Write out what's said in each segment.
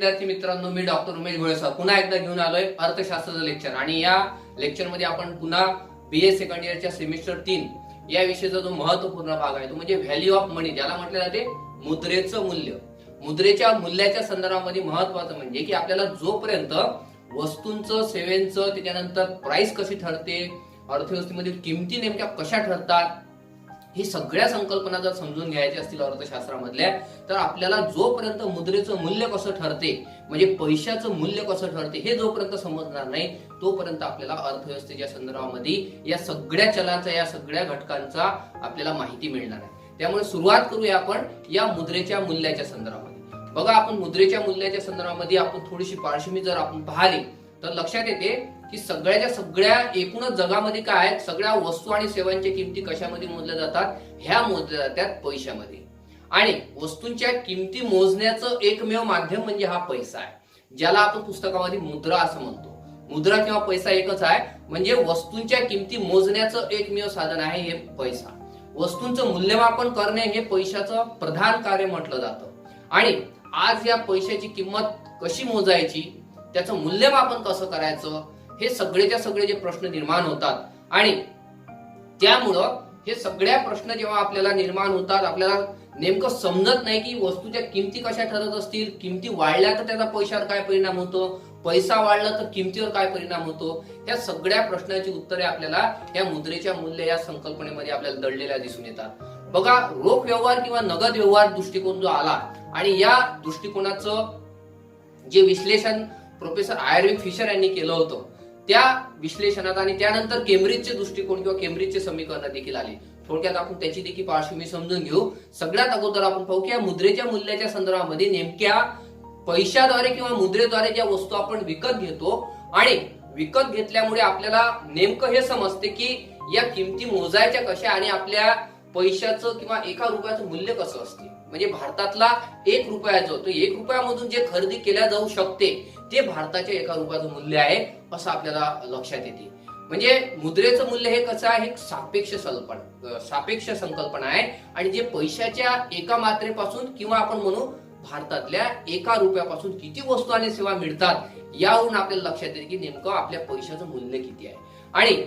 विद्यार्थी मित्रांनो, मी डॉक्टर उमेश गोळेसर पुन्हा एकदा घेऊन आलोय अर्थशास्त्राचं लेक्चर। आणि या लेक्चर मध्ये आपण पुन्हा बीए सेकंड इयरच्या सेमिस्टर 3 या विषयाचा जो महत्त्वपूर्ण भाग आहे तो म्हणजे व्हॅल्यू ऑफ मनी, ज्याला म्हटले जाते मुद्रेचं मूल्य। मुद्रेच्या मूल्याच्या संदर्भामध्ये महत्त्वाचं म्हणजे की आपल्याला जोपर्यंत वस्तूंचं, सेवेंचं, त्याच्यानंतर प्राइस कशी ठरते, अर्थव्यवस्थेमध्ये किमती नेमक्या कशा ठरतात, ही सगळ्या संकल्पना जर समजून घ्यायच्या असतील अर्थशास्त्रामधल्या, तर आपल्याला जोपर्यंत मुद्रेचं मूल्य कसं ठरते, म्हणजे पैशाचं मूल्य कसं ठरते, हे जोपर्यंत समजणार नाही तोपर्यंत आपल्याला अर्थव्यवस्थेच्या संदर्भामध्ये या सगळ्या चलांचा, या सगळ्या घटकांचा आपल्याला माहिती मिळणार आहे। त्यामुळे सुरुवात करूया आपण या मुद्रेच्या मूल्याच्या संदर्भामध्ये। बघा, आपण मुद्रेच्या मूल्याच्या संदर्भामध्ये आपण थोडीशी पार्श्वभूमी जर आपण पाहिली तर लक्षात येते की सगळ्याच्या सगळ्या एकूणच जगामध्ये काय आहे, सगळ्या वस्तू आणि सेवांच्या किमती कशामध्ये मोजल्या जातात, ह्या मोजल्या जातात पैशामध्ये। आणि वस्तूंच्या किमती मोजण्याचं एकमेव माध्यम म्हणजे हा पैसा आहे, ज्याला आपण पुस्तकामध्ये मुद्रा असं म्हणतो। मुद्रा किंवा पैसा एकच आहे, म्हणजे वस्तूंच्या किमती मोजण्याचं एकमेव साधन आहे हे पैसा। वस्तूंचं मूल्यमापन करणे हे पैशाचं प्रधान कार्य म्हटलं जातं। आणि आज या पैशाची किंमत कशी मोजायची, त्याचं मूल्यमापन कसं करायचं, हे सगळेच्या सगळे जे प्रश्न निर्माण होतात। आणि त्यामुळं हे सगळ्या प्रश्न जेव्हा आपल्याला निर्माण होतात, आपल्याला नेमकं समजत नाही की वस्तूच्या किमती कशा ठरत असतील, किमती वाढल्या तर त्याचा पैशावर काय परिणाम होतो, पैसा वाढला तर किमतीवर काय परिणाम होतो, या सगळ्या प्रश्नांची उत्तरे आपल्याला या मुद्रेच्या मूल्य या संकल्पनेमध्ये आपल्याला दडलेल्या दिसून येतात। बघा, रोख व्यवहार किंवा नगद व्यवहार दृष्टिकोन जो आला, आणि या दृष्टिकोनाचं जे विश्लेषण प्रोफेसर आयर्विन फिशर यांनी केलं होतं, त्या विश्लेषणात आणि त्यानंतर केम्ब्रिजचे दृष्टिकोन किंवा केम्ब्रिजचे समीकरण देखील आले। थोडक्यात आपण त्याची देखील पार्श्वभूमी समजून घेऊ। सगळ्यात अगोदर आपण पाहू की या मुद्रेच्या मूल्याच्या संदर्भामध्ये नेमक्या पैशाद्वारे किंवा मुद्रेद्वारे ज्या वस्तू आपण विकत घेतो, आणि विकत घेतल्यामुळे आपल्याला नेमकं हे समजते की या किमती मोजायच्या कशा आणि आपल्या पैशाचं किंवा एका रुपयाचं मूल्य कसं असते। म्हणजे भारतातला 1 रुपया जो, तो 1 रुपयामधून जे खरेदी केल्या जाऊ शकते ते भारताच्या 1 रुपयाचं मूल्य आहे असं आपल्याला लक्षात येते। म्हणजे मुद्रेचं मूल्य हे कसं आहे, एक सापेक्ष संकल्पना आहे, आणि जे पैशाच्या एका मात्रेपासून किंवा आपण म्हणू भारतातल्या 1 रुपयापासून किती वस्तू आणि सेवा मिळतात, यावरून आपल्याला लक्षात येते की नेमकं आपल्या पैशाचं मूल्य किती आहे। आणि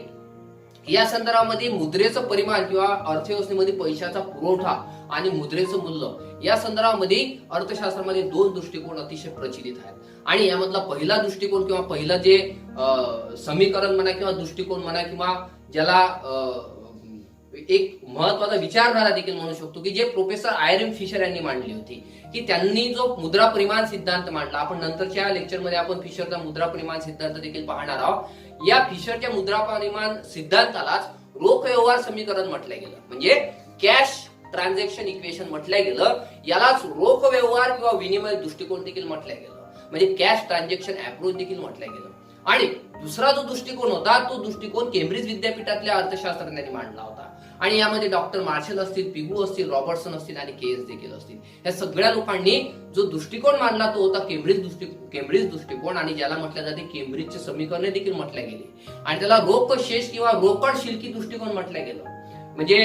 या संदर्भामध्ये मुद्रेचं परिमाण किंवा अर्थव्यवस्थेमध्ये पैशाचा पुरवठा आणि मुद्रेचं मूल्य या संदर्भामध्ये अर्थशास्त्रामध्ये 2 दृष्टिकोन अतिशय प्रचलित आहेत। आणि यामधला पहिला दृष्टिकोन किंवा पहिलं जे समीकरण म्हणा किंवा दृष्टिकोन म्हणा, किंवा ज्याला एक महत्वाचा विचारधारा देखील म्हणू शकतो, की जे प्रोफेसर आयर्विन फिशर यांनी मांडली होती, की त्यांनी जो मुद्रा परिमाण सिद्धांत मांडला, आपण नंतरच्या लेक्चरमध्ये आपण फिशरचा मुद्रा परिमाण सिद्धांत देखील पाहणार आहोत। या फिशरच्या मुद्रा परिमाण सिद्धांतालाच रोख व्यवहार समीकरण म्हटलं गेलं, म्हणजे कॅश ट्रान्झॅक्शन इक्वेशन म्हटलं गेलं। यालाच रोख व्यवहार किंवा विनिमय दृष्टिकोन देखील म्हटलं गेलं, म्हणजे कॅश ट्रान्झॅक्शन अप्रोच देखील म्हटलं गेलं। आणि दुसरा जो दृष्टिकोन होता तो दृष्टिकोन केम्ब्रिज विद्यापीठातल्या अर्थशास्त्रज्ञांनी मांडला होता। आणि यामध्ये डॉक्टर मार्शल असतील, पिगू असतील, रॉबर्टसन असतील आणि केएस देखील असतील, या सगळ्या लोकांनी जो दृष्टिकोन मांडला तो होता केम्ब्रिज दृष्टिकोन, आणि ज्याला म्हटलं जाते केम्ब्रिजचे समीकरणे देखील म्हटले गेले, आणि त्याला रोख शेष किंवा रोकड शिल्की दृष्टिकोन म्हटलं गेलं। म्हणजे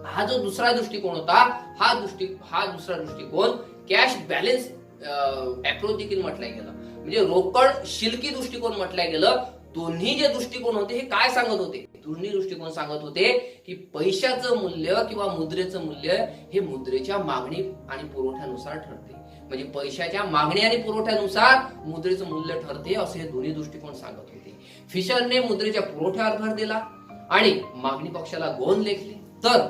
हा जो दुसरा दृष्टिकोन होता, हा दुसरा दृष्टिकोन कॅश बॅलन्स अप्रोच देखील म्हटलं गेलं, म्हणजे रोकड शिल्की दृष्टिकोन म्हटलं गेलं। दोन्ही जे दृष्टिकोन होते हे काय सांगत होते, दोन्ही दृष्टिकोन सांगत होते की पैशाचं मूल्य किंवा मुद्रेचं मूल्य हे मुद्रेच्या मागणी आणि पुरवठ्यानुसार ठरते, म्हणजे पैशाच्या मागणी आणि पुरवठ्यानुसार मुद्रेचं मूल्य ठरते, असे हे दोन्ही दृष्टिकोन सांगत होते। फिशरने मुद्रेच्या पुरवठ्यावर भर दिला आणि मागणी पक्षाला गौण लेखले, तर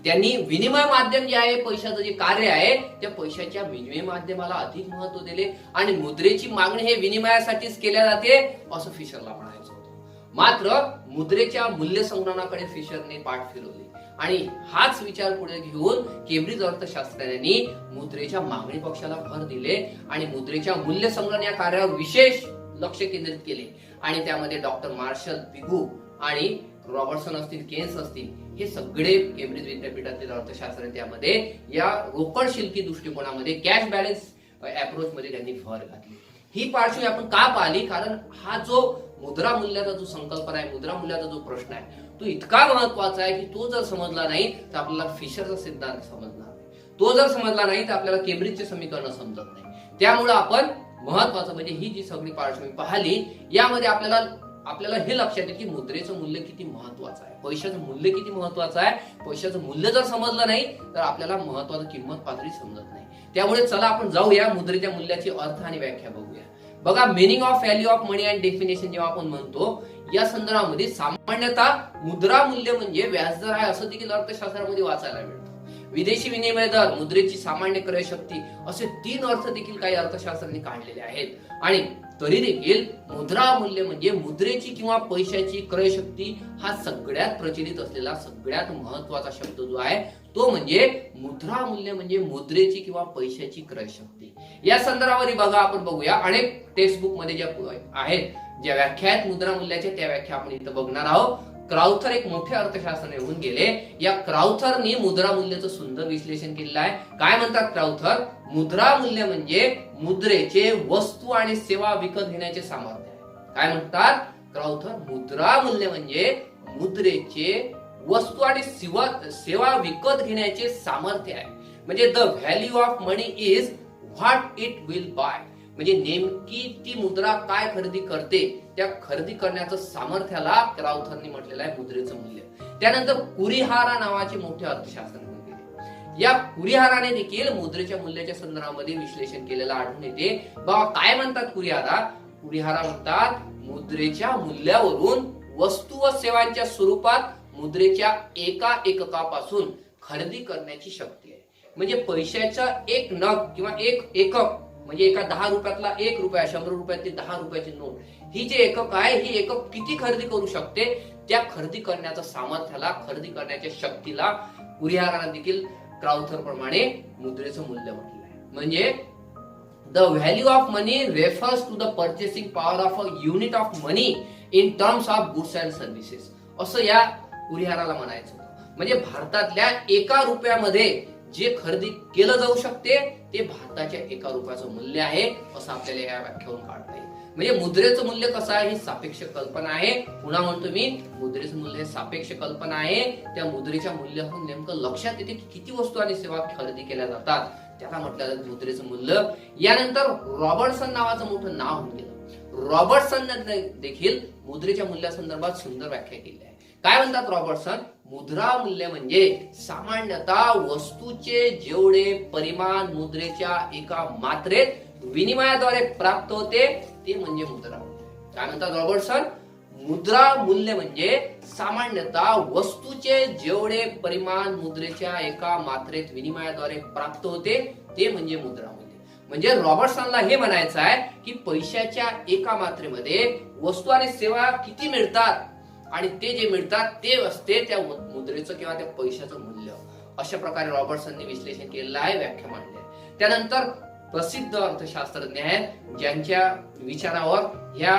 त्यांनी विनिमय माध्यम जे आहे, पैशाचं जे कार्य आहे, त्या पैशाच्या विनिमय माध्यमाला अधिक महत्व दिले, आणि मुद्रेची मागणी हे विनिमयासाठीच केल्या जाते असं फिशरला म्हणायचं होतं। मात्र मुद्रेच्या मूल्य संग्रहणाकडे फिशरने पाठ फिरवली, आणि हाच विचार पुढे घेऊन केम्ब्रिज अर्थशास्त्रज्ञांनी मुद्रेच्या मागणी पक्षाला भर दिले आणि मुद्रेच्या मूल्य संग्रहण या कार्यावर विशेष लक्ष केंद्रित केले। आणि त्यामध्ये डॉक्टर मार्शल, पिगू आणि रॉबर्टसन असतील, केन्स असतील, हे सगळे केम्ब्रिज विद्यापीठातील अर्थशास्त्रज्ञ त्यामध्ये या रोकड शिल्की दृष्टिकोनामध्ये कॅश बॅलन्स अप्रोच मध्ये त्यांनी भर घातली। ही पार्श्वभूमी आपण का पाहिली, कारण हा जो मुद्रा मूल्याचा जो संकल्पना आहे, मुद्रा मूल्याचा जो प्रश्न आहे, तो इतका महत्वाचा आहे की तो जर समजला नाही तर आपल्याला फिशरचा सिद्धांत समजणार नाही. तो जर समजला नाही तर आपल्याला केम्ब्रिजचे समीकरण समजत नाही. त्यामुळे आपण महत्वाचं म्हणजे ही जी सगळी पार्श्वभूमी पाहिली, यामध्ये आपल्याला हे लक्षात येईल की मुद्रेचं मूल्य किती महत्वाचं आहे, पैशाचं मूल्य किती महत्वाचं आहे. पैशाचं मूल्य जर समजलं नाही तर आपल्याला महत्वाचं किंमत पातळी समजत नाही. त्यामुळे चला आपण जाऊया मुद्रेच्या मूल्याची अर्थ आणि व्याख्या बघूया. बघा, meaning of value of money and definition जेव्हा आपण म्हणतो, या संदर्भामध्ये सामान्यतः मुद्रा मूल्य म्हणजे व्याजदर आहे असं देखील अर्थशास्त्रामध्ये वाचायला मिळतं. विदेशी विनिमय दर, मुद्रेची सामान्य क्रय शक्ती, असे 3 अर्थ देखील काही अर्थशास्त्रांनी काढलेले आहेत. आणि तरी देखील मुद्रा मूल्य म्हणजे मुद्रेची किंवा पैशाची क्रय शक्ती हा सगळ्यात प्रचलित असलेला सगळ्यात महत्वाचा शब्द जो आहे तो म्हणजे मुद्रा मूल्य म्हणजे मुद्रेची किंवा पैशाची क्रय शक्ती. या संदर्भामध्ये बघा, आपण बघूया अनेक टेक्स्ट बुक मध्ये ज्या आहेत, ज्या व्याख्या आहेत मुद्रा मूल्याच्या, त्या व्याख्या आपण इथं बघणार आहोत. क्राउथर एक मोठे अर्थशास्त्रज्ञ होऊन गेले. या क्राउथरनी मुद्रा मूल्याचं सुंदर विश्लेषण केलेलं आहे. काय म्हणतात क्राउथर? मुद्रा मूल्य म्हणजे मुद्रेचे वस्तू आणि सेवा विकत घेण्याचे सामर्थ्य आहे. काय म्हणतात क्राउथर? मुद्रा मूल्य म्हणजे मुद्रेचे वस्तू आणि सेवा विकत घेण्याचे सामर्थ्य आहे. म्हणजे the value of money is what it will buy. म्हणजे नेमकी ती मुद्रा काय खरेदी करते, त्या खरेदी करण्याचं सामर्थ्याला क्राउथरनी म्हटलेलं आहे मुद्रेचं मूल्य. त्यानंतर कुरिहारा नावाचे मोठे अर्थशास्त्रज्ञ होते. या कुरिहाराने देखील मुद्रेच्या मूल्याच्या संदर्भामध्ये विश्लेषण केलेलं आढळून येते. बाबा, काय म्हणतात कुरिहारा? कुरिहारा म्हणतात मुद्रेच्या मूल्यावरून वस्तू व सेवांच्या स्वरूपात मुद्रेच्या एका एककापासून खरेदी करण्याची शक्ती आहे. म्हणजे पैशाचा एक नग किंवा एक एकक म्हणजे एका 10 रुपयातला 1 रुपया, 100 रुपयातली 10 रुपयाची नोट, ही जे एकक आहे, ही एकक किती खरेदी करू शकते, त्या खरेदी करण्याच्या सामर्थ्याला, खरेदी करण्याच्या शक्तीला कुरिहाराने देखील क्राउथर प्रमाणे मुद्रेचं मूल्य म्हटलं आहे. म्हणजे the value of money refers to the purchasing power of a unit of money in terms of goods and services, असं या कुरिहाराला म्हणायचं होतं. म्हणजे भारतातल्या 1 रुपयामध्ये जे खरेदी केलं जाऊ शकते ते भारताच्या 1 रुपयाचं मूल्य आहे, असं आपल्याला या व्याख्यावरून काढता येईल. म्हणजे मुद्रेचं मूल्य कसं आहे, ही सापेक्ष कल्पना आहे. पुन्हा म्हणतो मी, मुद्रेचं मूल्य हे सापेक्ष कल्पना आहे. त्या मुद्रेच्या मूल्यावरून नेमकं लक्षात येते की किती वस्तू आणि सेवा खरेदी केल्या जातात, त्याला म्हटलं जातं मुद्रेचं मूल्य. यानंतर रॉबर्टसन नावाचं मोठं नाव होऊन गेलं. रॉबर्टसन देखील मुद्रेच्या मूल्यासंदर्भात सुंदर व्याख्या केली आहे. काय म्हणतात रॉबर्टसन? मुद्रा मूल्य म्हणजे सामान्यतः वस्तूचे जेवढे परिमाण मुद्रेच्या एका मात्रेत विनिमयाद्वारे प्राप्त होते ते म्हणजे मुद्रा मूल्य. काय म्हणतात रॉबर्टसन? मुद्रा मूल्य म्हणजे सामान्यतः वस्तूचे जेवढे परिमाण मुद्रेच्या एका मात्रेत विनिमयाद्वारे प्राप्त होते ते म्हणजे मुद्रा मूल्य. म्हणजे रॉबर्टसनला हे म्हणायचं आहे की पैशाच्या एका मात्रेमध्ये वस्तू आणि सेवा किती मिळतात आणि ते जे मिळतात ते असते त्या मुद्रेचं किंवा त्या पैशाचं मूल्य. अशा प्रकारे रॉबर्टसनने विश्लेषण केलेलं आहे, व्याख्या मांडली आहे. त्यानंतर प्रसिद्ध अर्थशास्त्रज्ञ आहेत ज्यांच्या विचारावर ह्या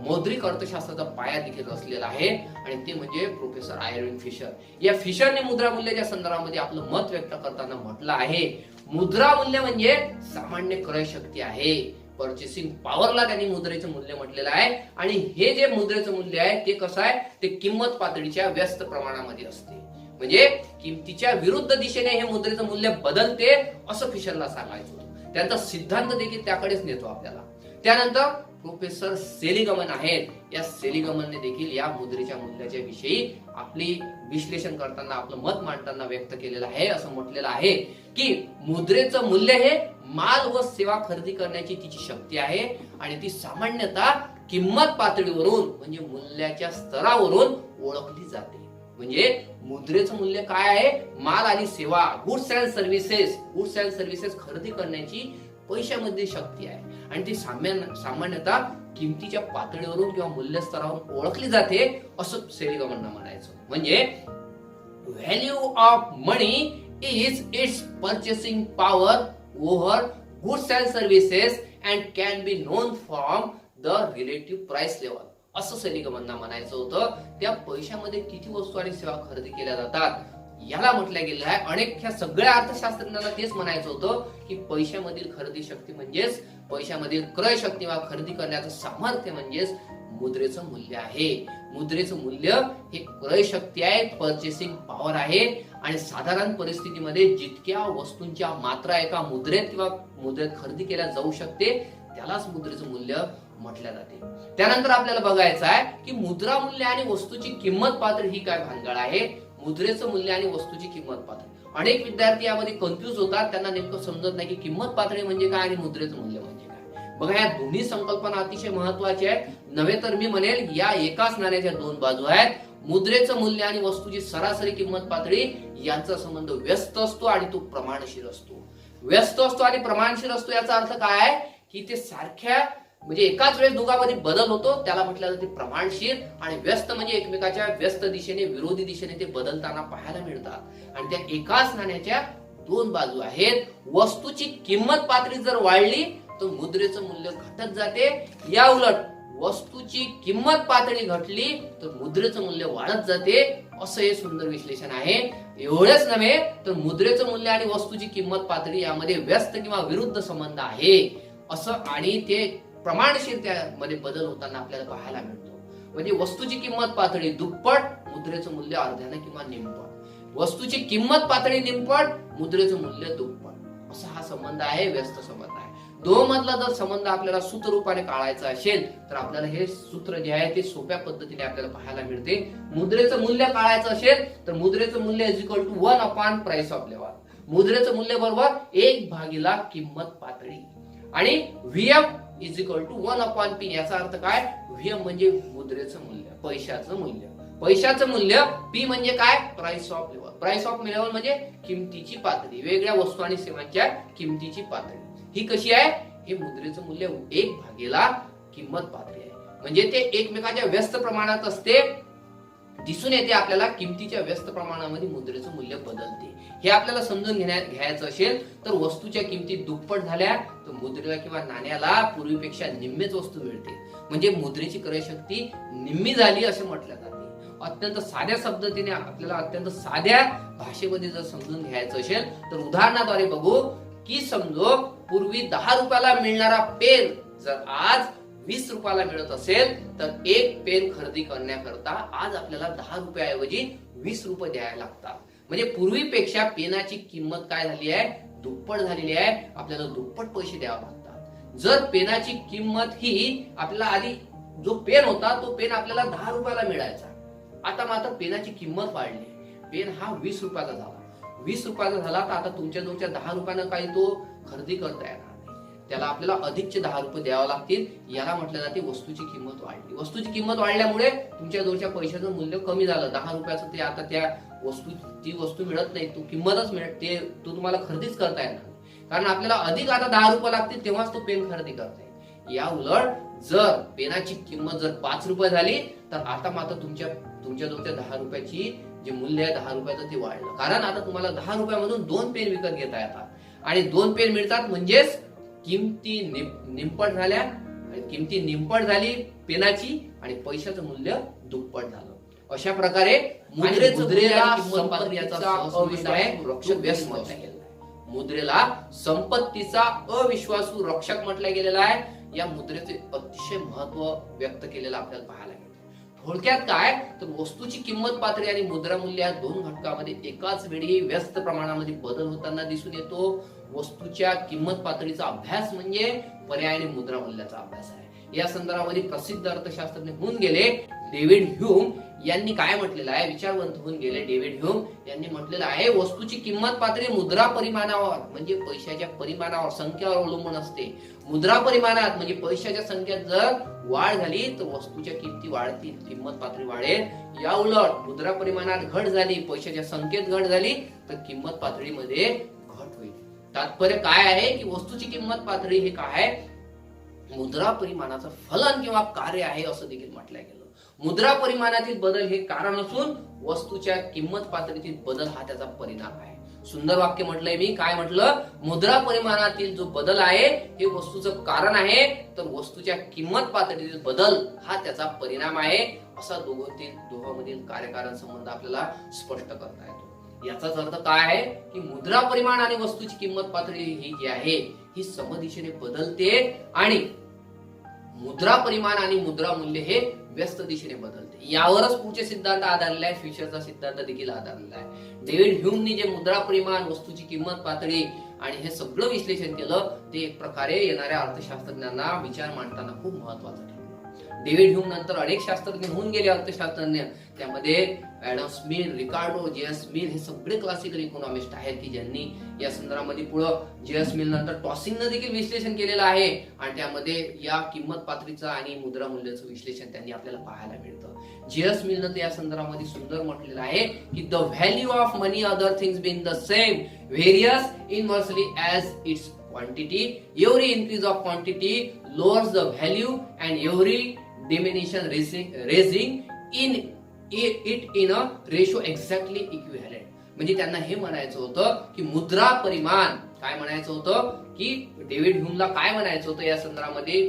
मौद्रिक अर्थशास्त्राचा पाया देखील असलेला आहे, आणि ते म्हणजे प्रोफेसर आयर्विन फिशर. या फिशरने मुद्रा मूल्याच्या संदर्भामध्ये आपलं मत व्यक्त करताना म्हटलं आहे, मुद्रा मूल्य म्हणजे सामान्य क्रय शक्ती आहे. पर्चेसिंग पॉवरला त्यांनी मुद्रेचं मूल्य म्हटलेलं आहे. आणि हे जे मुद्रेचं मूल्य आहे ते कसं आहे, ते किंमत पातळीच्या व्यस्त प्रमाणामध्ये असते. म्हणजे किमतीच्या विरुद्ध दिशेने हे मुद्रेचं मूल्य बदलते असं फिशरला सांगायचं होतं. त्यांचा सिद्धांत देखील त्याकडेच नेतो आपल्याला. त्यानंतर प्रोफेसर सेलिगमन आहेत. या सेलिगमनने देखील या मुद्रेच्या मूल्याच्या विषयी आपली विश्लेषण करताना, आपलं मत मांडताना व्यक्त केलेलं आहे. असं म्हटलेलं आहे की मुद्रेचं मूल्य हे माल व सेवा खरेदी करण्याची तिची शक्ती आहे आणि ती सामान्यतः किंमत पातळीवरून म्हणजे मूल्याच्या स्तरावरून ओळखली जाते. म्हणजे मुद्रेचं मूल्य काय आहे? माल आणि सेवा, गुड्स अँड सर्व्हिसेस खरेदी करण्याची पैशामध्ये शक्ती आहे आणि ती सामान्यतः किमतीच्या पातळीवरून किंवा मूल्य स्तरावरून ओळखली जाते असं सेलिगमनला म्हणायचं. म्हणजे value of money is it's purchasing power over goods and services and can be known from the relative price level, असं सेलिगमनला म्हणायचं होतं. त्या पैशामध्ये किती वस्तू आणि सेवा खरेदी केल्या जातात याला म्हटलं गेलं आहे. अनेक ह्या सगळ्या अर्थशास्त्रज्ञांना तेच म्हणायचं होतं की पैशामधील खरेदी शक्ती म्हणजेच, पैशामधील क्रय शक्ती वा खरेदी करण्याचं सामर्थ्य म्हणजेच मुद्रेचं मूल्य आहे. मुद्रेचं मूल्य हे क्रय शक्ती आहे, परचेसिंग पॉवर आहे आणि साधारण परिस्थितीमध्ये जितक्या वस्तूंच्या मात्रा एका मुद्रेत किंवा मुद्रेत खरेदी केल्या जाऊ शकते त्यालाच मुद्रेचं मूल्य म्हटल्या जाते. त्यानंतर आपल्याला बघायचं आहे की मुद्रा मूल्य आणि वस्तूची किंमत पातळी ही काय भानगड आहे. मुद्रेचं मूल्य आणि वस्तूची किंमत पातळी, अनेक विद्यार्थी यामध्ये कन्फ्युज होतात. त्यांना नेमकं समजत नाही की किंमत पातळी म्हणजे काय आणि मुद्रेचं मूल्य म्हणजे काय. बघा, या दोन्ही संकल्पना अतिशय महत्वाच्या आहेत. नव्हे तर मी म्हणेल या एकाच नाण्याच्या दोन बाजू आहेत. मुद्रेचं मूल्य आणि वस्तूची सरासरी किंमत पातळी यांचा संबंध व्यस्त असतो आणि तो प्रमाणशीर असतो. व्यस्त असतो आणि प्रमाणशीर असतो याचा अर्थ काय आहे की ते सारख्या म्हणजे एकाच वेळेस दोघांमध्ये बदल होतो त्याला म्हटलं जाते प्रमाणशीर. आणि व्यस्त म्हणजे एकमेकाच्या व्यस्त दिशेने विरोधी दिशेने ते बदलताना पाहायला मिळतात आणि त्या एकाच नाण्याच्या दोन बाजू आहेत. वस्तूची किंमत पातळी जर वाढली तर मुद्रेचं मूल्य घटत जाते. या उलट वस्तूची किंमत पातळी घटली तर मुद्रेचं मूल्य वाढत जाते. असं हे सुंदर विश्लेषण आहे. एवढेच नव्हे तर मुद्रेचं मूल्य आणि वस्तूची किंमत पातळी यामध्ये व्यस्त किंवा विरुद्ध संबंध आहे असं आणि ते प्रमाणशीर त्यामध्ये बदल होताना आपल्याला पाहायला मिळतो. म्हणजे वस्तूची किंमत पातळी दुप्पट, मुद्रेचं मूल्य अर्ध्याने किंवा निमपट. वस्तूची किंमत पातळी निमपट, मुद्रेचं मूल्य दुप्पट. असा हा संबंध आहे, व्यस्त संबंध आहे. दोन मधला जर संबंध आपल्याला सूत्ररूपाने काढायचा असेल तर आपल्याला हे सूत्र जे आहे ते सोप्या पद्धतीने आपल्याला पाहायला मिळते. मुद्रेचं मूल्य काढायचं असेल तर मुद्रेचं मूल्य is equal to 1 upon price of level. मुद्रेचं मूल्य बरोबर 1 भागीला किंमत पातळी आणि VF is equal to 1 upon P. याचा अर्थ काय, VM म्हणजे मुद्रेचं मूल्य, पैशाचं मूल्य. पैशाचं मूल्य, P म्हणजे काय, price of level. Price of level म्हणजे किमतीची पातळी, वेगळ्या वस्तू आणि सेवांच्या किमतीची पातळी. ही कशी आहे, हे मुद्रेचं मूल्य 1 भागीला किंमत पातळी आहे. म्हणजे ते एकमेकाच्या व्यस्त प्रमाणात असते. दिसून येते आपल्याला किमतीच्या व्यस्त प्रमाणामध्ये मुद्रेचं मूल्य बदलते. हे आपल्याला समजून घ्यायचं असेल तर वस्तूच्या किमतीत दुप्पट झाल्या तर मुद्रेला किंवा नाण्याला पूर्वीपेक्षा निम्मेच वस्तू मिळते. म्हणजे मुद्रेची क्रय शक्ती निम्मी झाली असे म्हटलं जाते. अत्यंत साध्या पद्धतीने आपल्याला अत्यंत साध्या भाषेमध्ये जर समजून घ्यायचं असेल तर उदाहरणाद्वारे बघू की समजो पूर्वी 10 रुपयाला मिळणारा पेन जर आज 20 रुपयाला मिळत असेल तर एक पेन खरेदी करण्याकरता आज आपल्याला 10 रुपयाऐवजी 20 रुपये द्यायला लागतात. म्हणजे पूर्वीपेक्षा पेनाची किंमत काय झाली आहे, दुप्पट झालेली आहे. आपल्याला दुप्पट पैसे द्यावे लागतात. जर पेनाची किंमत ही आपल्याला आधी जो पेन होता तो पेन आपल्याला 10 रुपयाला मिळायचा, आता मात्र पेनाची किंमत वाढली. पेन हा 20 रुपयाचा झाला. 20 रुपयाचा झाला तर आता तुमच्या जवळच्या 10 रुपयानं काही तो खरेदी करता येणार नाही. त्याला आपल्याला अधिकचे 10 रुपये द्यावे लागतील. याला म्हटलं जाते वस्तूची किंमत वाढली. वस्तूची किंमत वाढल्यामुळे तुमच्या जवळच्या पैशाचं मूल्य कमी झालं. 10 रुपयाचं ते आता त्या ती वस्तू मिळत नाही, तो किंमतच मिळते, तो तुम्हाला खरेदीच करता येणार नाही. कारण आपल्याला अधिक आता 10 रुपये लागतील तेव्हाच तो पेन खरेदी करता येईल. या उलट जर पेनाची किंमत जर 5 रुपये झाली तर आता मात्र तुमच्या जवळच्या 10 रुपयाची जे मूल्य आहे 10 रुपयाचं ते वाढलं. कारण आता तुम्हाला 10 रुपयामधून 2 पेन विकत घेता येतात आणि 2 पेन मिळतात. म्हणजेच किमती निमपट झाल्या. किमती निमपट झाली पेनाची आणि पैशाचं मूल्य दुप्पट झालं. अशा प्रकारे मुद्रेला संपत्तीचा अविश्वासू रक्षक म्हटलं गेलेला आहे. या मुद्रेचे अतिशय महत्व व्यक्त केलेलं आपल्याला पाहायला मिळतं. थोडक्यात काय तर वस्तूची किंमत पातळी आणि मुद्रा मूल्य या दोन घटकामध्ये एकाच वेळी व्यस्त प्रमाणामध्ये बदल होताना दिसून येतो. वस्तूच्या किंमत पातळीचा अभ्यास म्हणजे पर्यायाने मुद्रा मूल्याचा अभ्यास आहे. या संदर्भामध्ये प्रसिद्ध अर्थशास्त्रज्ञ होऊन गेले डेव्हिड ह्यूम यांनी काय म्हटलेलं आहे, विचारवंत होऊन गेले डेव्हिड ह्यूम यांनी म्हटलेलं आहे वस्तूची किंमत पातळी मुद्रा परिमाणावर म्हणजे पैशाच्या परिमाणावर, संख्येवर अवलंबून असते. मुद्रा परिमाणात म्हणजे पैशाच्या संख्येत जर वाढ झाली तर वस्तूच्या किमती वाढतील, किंमत पातळी वाढेल. या उलट मुद्रा परिमाणात घट झाली, पैशाच्या संख्येत घट झाली तर किंमत पातळीमध्ये घट होईल. तात्पर्य काय आहे की वस्तूची किंमत पातळी हे काय आहे, मुद्रा परिमाणाचं फलन किंवा कार्य आहे असं देखील म्हटलं गेलं. मुद्रा परिमाणातील बदल हे कारण असून वस्तूच्या किंमत पातळीतील बदल हा त्याचा परिणाम आहे. सुंदर वाक्य म्हटलंय मी. काय म्हटलं, मुद्रा परिमाणातील जो बदल आहे हे वस्तूचं कारण आहे तर वस्तूच्या किंमत पातळीतील बदल हा त्याचा परिणाम आहे. असा दोघांमधील कार्यकारण संबंध आपल्याला स्पष्ट करता येतो. याचाच अर्थ काय आहे की मुद्रा परिमाण आणि वस्तूची किंमत पातळी ही जी आहे ही समदिशेने बदलते आणि मुद्रा परिमाण आणि मुद्रा मूल्य हे व्यस्त दिशेने बदलते. यावरच पुढचे सिद्धांत आधारलेला आहे. फिशरचा सिद्धांत देखील आधारलेला आहे. डेव्हिड ह्यूमनी जे मुद्रा परिमाण, वस्तूची किंमत पातळी आणि हे सगळं विश्लेषण केलं, ते एक प्रकारे येणाऱ्या अर्थशास्त्रज्ञांना विचार मांडताना खूप महत्वाचं ठरलं. डेव्हिड ह्यूम नंतर अनेक शास्त्रज्ञ होऊन गेले अर्थशास्त्रज्ञ. त्यामध्ये ऍडम स्मिथ, रिकार्डो, जे.एस. मिल हे सगळे क्लासिकल इकॉनॉमिस्ट आहेत की ज्यांनी या संदर्भामध्ये पुढं जे.एस. मिल नंतर टॉसिंगनं देखील विश्लेषण केलेलं आहे आणि त्यामध्ये या किंमत पातळीचं आणि मुद्रा मूल्याचं विश्लेषण त्यांनी आपल्याला पाहायला मिळतं. जे.एस. मिलनं तर या संदर्भामध्ये सुंदर म्हटलेलं आहे की the value of money other things being the same various inversely as its quantity. Every increase of quantity lowers the value and every diminution raising in it in a ratio exactly equivalent. म्हणजे त्यांना हे म्हणायचं होतं की मुद्रा परिमाण काय म्हणायचं होतं की डेव्हिड ह्यूमला काय म्हणायचं होतं या संदर्भामध्ये,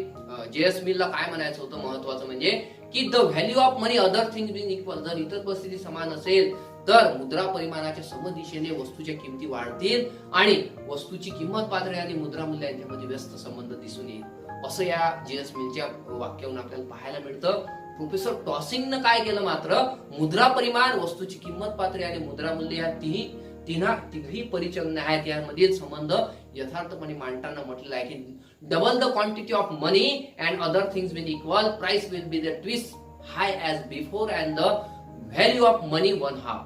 जे.एस. मिलला काय म्हणायचं होतं महत्वाचं म्हणजे की the value of money other things being equal. जर इतर परिस्थिती समान असेल तर मुद्रा परिमाणाच्या समदिशेने वस्तूच्या किमती वाढतील आणि वस्तूची किंमत पातळी आणि मुद्रा मूल्य यांच्यामध्ये व्यस्त संबंध दिसून येईल, असं या जे.एस. मिलच्या वाक्यावरून आपल्याला पाहायला मिळतं. प्रोफेसर टॉसिंगनं काय केलं मात्र मुद्रा परिमाण, वस्तूची किंमत पातळी आणि मुद्रा मूल्य या तिघही परिचलन आहेत, यामधील संबंध यथार्थपणे मांडताना म्हटलेलं आहे की double the quantity of money and other things being equal, price will be the twist high as before and the value of money one half.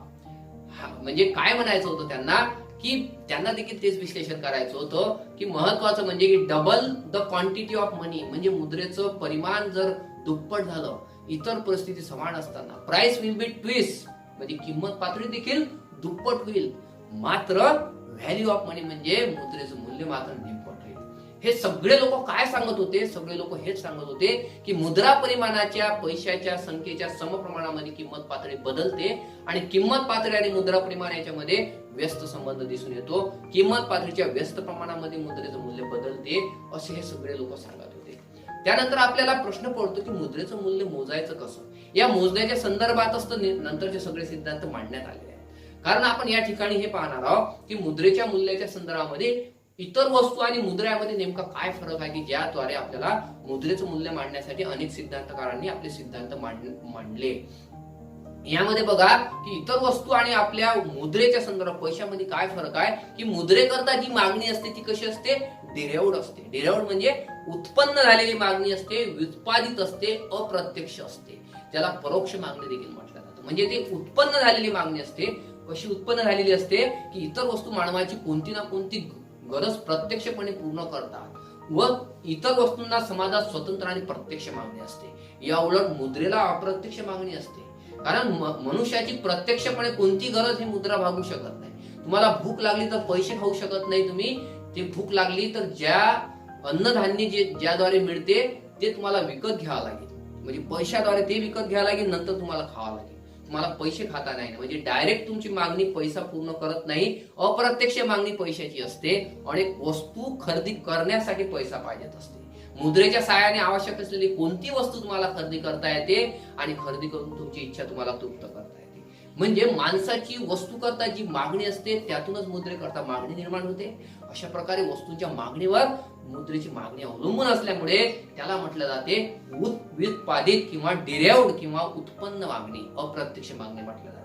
म्हणजे काय म्हणायचं होतं त्यांना की त्यांना देखील तेच विश्लेषण करायचं होतं की महत्वाचं म्हणजे की डबल द क्वांटिटी ऑफ मनी म्हणजे मुद्रेचं परिमाण जर दुप्पट झालं इतर परिस्थिती समान असताना, प्राइस विल बी ट्विस्ट म्हणजे किंमत पातळी देखील दुप्पट होईल, मात्र व्हॅल्यू ऑफ मनी म्हणजे मुद्रेचं मूल्य मात्र निपट होईल. हे सगळे लोक काय सांगत होते? सगळे लोक हेच सांगत होते की मुद्रा परिमाणाच्या पैशाच्या संख्येच्या समप्रमाणामध्ये किंमत पातळी बदलते आणि किंमत पातळी आणि मुद्रा परिमाण याच्यामध्ये व्यस्त संबंध दिसून येतो. किंमत पातळीच्या व्यस्त प्रमाणामध्ये मुद्रेचं मूल्य बदलते, असे हे सगळे लोक सांगत होते. त्यानंतर आपल्याला प्रश्न पडतो की मुद्रेचं मूल्य मोजायचं कसं? या मोजण्याच्या संदर्भातच तर नंतरचे सगळे सिद्धांत मांडण्यात आले आहेत. कारण आपण या ठिकाणी हे पाहणार आहोत की मुद्रेच्या मूल्याच्या संदर्भामध्ये इतर वस्तू आणि मुद्रेमध्ये नेमका काय फरक आहे की ज्याद्वारे आपल्याला मुद्रेचं मूल्य मांडण्यासाठी अनेक सिद्धांतकारांनी आपले सिद्धांत मांडले. यामध्ये बघा की इतर वस्तू आणि आपल्या मुद्रेच्या संदर्भात पैशामध्ये काय फरक आहे की मुद्रेकरता जी मागणी असते ती कशी असते? डिराइव्हड असते. डिराइव्हड म्हणजे उत्पन्न झालेली मागणी असते, व्युत्पादित असते, अप्रत्यक्ष असते. त्याला परोक्ष मागणी देखील म्हटलं जातं. म्हणजे ती उत्पन्न झालेली मागणी असते. कशी उत्पन्न झालेली असते की इतर वस्तू मानवाची कोणती ना कोणती गरज प्रत्यक्षपणे पूर्ण करतात व इतर वस्तूंना समाजात स्वतंत्र आणि प्रत्यक्ष मागणी असते. या उलट मुद्रेला अप्रत्यक्ष मागणी असते. कारण मनुष्याची प्रत्यक्षपणे कोणती गरज ही मुद्रा भागू शकत नाही. तुम्हाला भूक लागली तर पैसे खाऊ शकत नाही तुम्ही. ती भूक लागली तर ज्या अन्नधान्य ज्याद्वारे मिळते ते तुम्हाला विकत घ्यावं लागेल. म्हणजे पैशाद्वारे ते विकत घ्यावं लागेल, नंतर तुम्हाला खावं लागेल. तुम्हाला पैसे खाता नाही. म्हणजे डायरेक्ट तुमची मागणी पैसा पूर्ण करत नाही. अप्रत्यक्ष मागणी पैशाची असते. अनेक वस्तू खरेदी करण्यासाठी पैसा पाहिजेत असते. मुद्रेच्या सहाय्याने आवश्यक असलेली कोणती वस्तू तुम्हाला खरेदी करता येते आणि खरेदी करून तुमची इच्छा तुम्हाला तृप्त करता येते. म्हणजे माणसाची वस्तू करता जी मागणी असते त्यातूनच मुद्रे करता मागणी निर्माण होते. अशा प्रकारे वस्तूंच्या मागणीवर मुद्रेची मागणी अवलंबून असल्यामुळे त्याला म्हटलं जाते व्युत्पादित किंवा डिराइव्हड किंवा उत्पन्न मागणी, अप्रत्यक्ष मागणी म्हटलं जाते.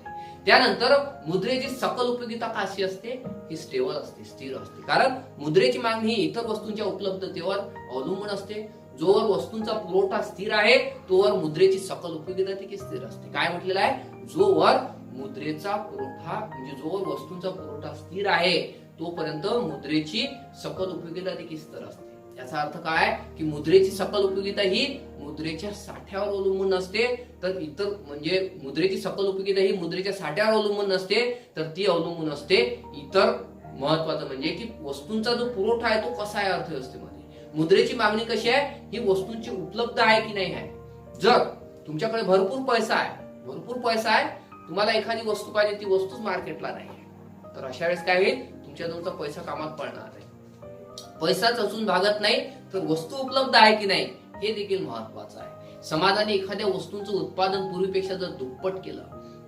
त्यानंतर मुद्रेची सकल उपयोगिता कशी असते? ही स्टेबल असते, स्थिर असते. कारण मुद्रेची मागणी ही इतर वस्तूंच्या उपलब्धतेवर अवलंबून असते. जोवर वस्तूंचा पुरवठा स्थिर आहे तोवर मुद्रेची सकल उपयोगिता देखील स्थिर असते. काय म्हटलेलं आहे? जोवर मुद्रेचा पुरवठा म्हणजे जोवर वस्तूंचा पुरवठा स्थिर आहे तोपर्यंत मुद्रेची सकल उपयोगिता देखील स्थिर असते. याचा अर्थ काय की मुद्रेची सकल उपयोगिता ही मुद्रेच्या साठ्यावर अवलंबून नसते, तर इतर म्हणजे मुद्रेची सकल उपयोगिता ही मुद्रेच्या साठ्यावर अवलंबून नसते, तर ती अवलंबून असते इतर महत्वाचं म्हणजे की वस्तूंचा जो पुरवठा आहे तो कसा आहे अर्थव्यवस्थेमध्ये. मुद्रेची मागणी कशी आहे? ही वस्तूंची उपलब्ध आहे की नाही आहे. जर तुमच्याकडे भरपूर पैसा आहे, तुम्हाला एखादी वस्तू पाहिजे, ती वस्तूच मार्केटला नाही आहे, तर अशा वेळेस काय होईल? तुमच्याजवळचा पैसा कामात पडणार आहे. पैसाच असून भागत नाही तर वस्तू उपलब्ध आहे की नाही हे देखील महत्वाचं आहे. समाजाने एखाद्या वस्तूंचं उत्पादन पूर्वीपेक्षा जर दुप्पट केलं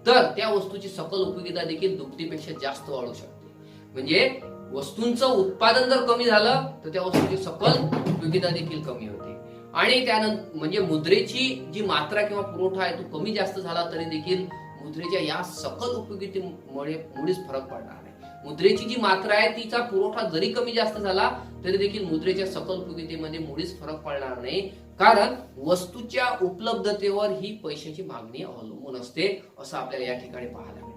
तर त्या वस्तूची सकल उपयोगिता देखील दुपटीपेक्षा जास्त वाढू शकते. म्हणजे वस्तूंचं उत्पादन जर कमी झालं तर त्या वस्तूची सकल उपयोगिता देखील कमी होते. आणि त्यानंतर म्हणजे मुद्रेची जी मात्रा किंवा पुरवठा आहे तो कमी जास्त झाला तरी देखील मुद्रेच्या या सकल उपयोगितेमुळे मुळीच फरक पडणार नाही. मुद्रेची जी मात्रा आहे तिचा पुरवठा जरी कमी जास्त झाला तरी देखील मुद्रेच्या सकल उपयोगितेमध्ये मुळीच फरक पडणार नाही, कारण वस्तूच्या उपलब्धतेवर ही पैशाची मागणी अवलंबून असते असं आपल्याला या ठिकाणी पाहायला मिळते.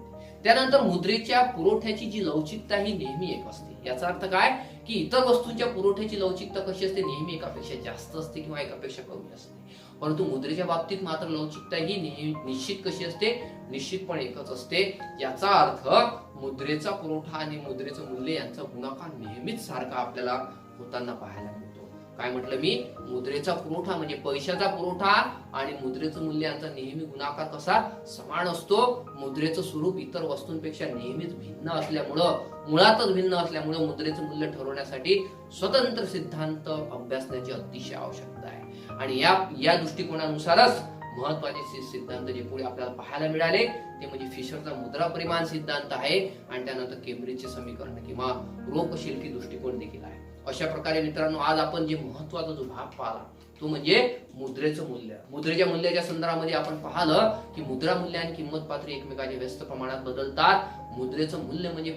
त्यानंतर मुद्रेच्या पुरवठ्याची जी लवचिकता ही नेहमी एक असते. याचा अर्थ काय की इतर वस्तूंच्या पुरवठ्याची लवचिकता कशी असते, नेहमी एकापेक्षा जास्त असते किंवा एकापेक्षा कमी असते, परंतु मुद्रेच्या बाबतीत मात्र लवचिकता ही निश्चित कशी असते, निश्चितपणे एकच असते. याचा अर्थ मुद्रेचा पुरवठा आणि मुद्रेचं मूल्य यांचा गुणाकार नेहमीच सारखा आपल्याला होताना पाहायला मिळतो. काय म्हटलं मी, मुद्रेचा पुरवठा म्हणजे पैशाचा पुरवठा आणि मुद्रेचं मूल्य यांचा नेहमी गुणाकार कसा समान असतो. मुद्रेचं स्वरूप इतर वस्तूंपेक्षा नेहमीच भिन्न असल्यामुळं, मुळातच भिन्न असल्यामुळं मुद्रेचं मूल्य ठरवण्यासाठी स्वतंत्र सिद्धांत अभ्यासण्याची अतिशय आवश्यकता आहे. आणि या दृष्टिकोनानुसारच महत्वाचे सिद्धांत जे पुढे आपल्याला पाहायला मिळाले ते म्हणजे फिशरचा मुद्रा परिमाण सिद्धांत आहे आणि त्यानंतर केम्ब्रिजचे समीकरण किंवा रोपशिल्पी दृष्टिकोन देखील आहे. अशा प्रकारे मित्रांनो आज आपण जे महत्वाचा जो भाग पाहिला तो म्हणजे मुद्रेचं मूल्य. मुद्रेच्या मूल्याच्या संदर्भामध्ये आपण पाहिलं की मुद्रा मूल्य आणि किंमत पात्र एकमेकांच्या व्यस्त प्रमाणात बदलतात. मुद्रेचं मूल्य म्हणजे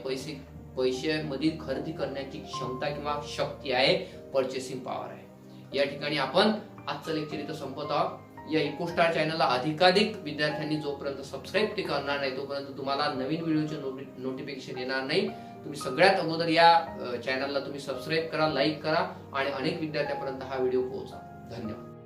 पैशामध्ये खरेदी करण्याची क्षमता किंवा शक्ती आहे, परचेसिंग पॉवर आहे. या ठिकाणी आपण आजचं लेक्चर इथं संपत आहोत. या इकोस्टार चॅनलला अधिकाधिक विद्यार्थ्यांनी जोपर्यंत सबस्क्राईब ते करणार नाही तोपर्यंत तुम्हाला नवीन व्हिडिओचे नोटिफिकेशन येणार नाही. तुम्ही सगळ्यात अगोदर या चॅनलला तुम्ही सबस्क्राईब करा, लाईक करा आणि अनेक विद्यार्थ्यांपर्यंत हा व्हिडिओ पोहोचा. धन्यवाद.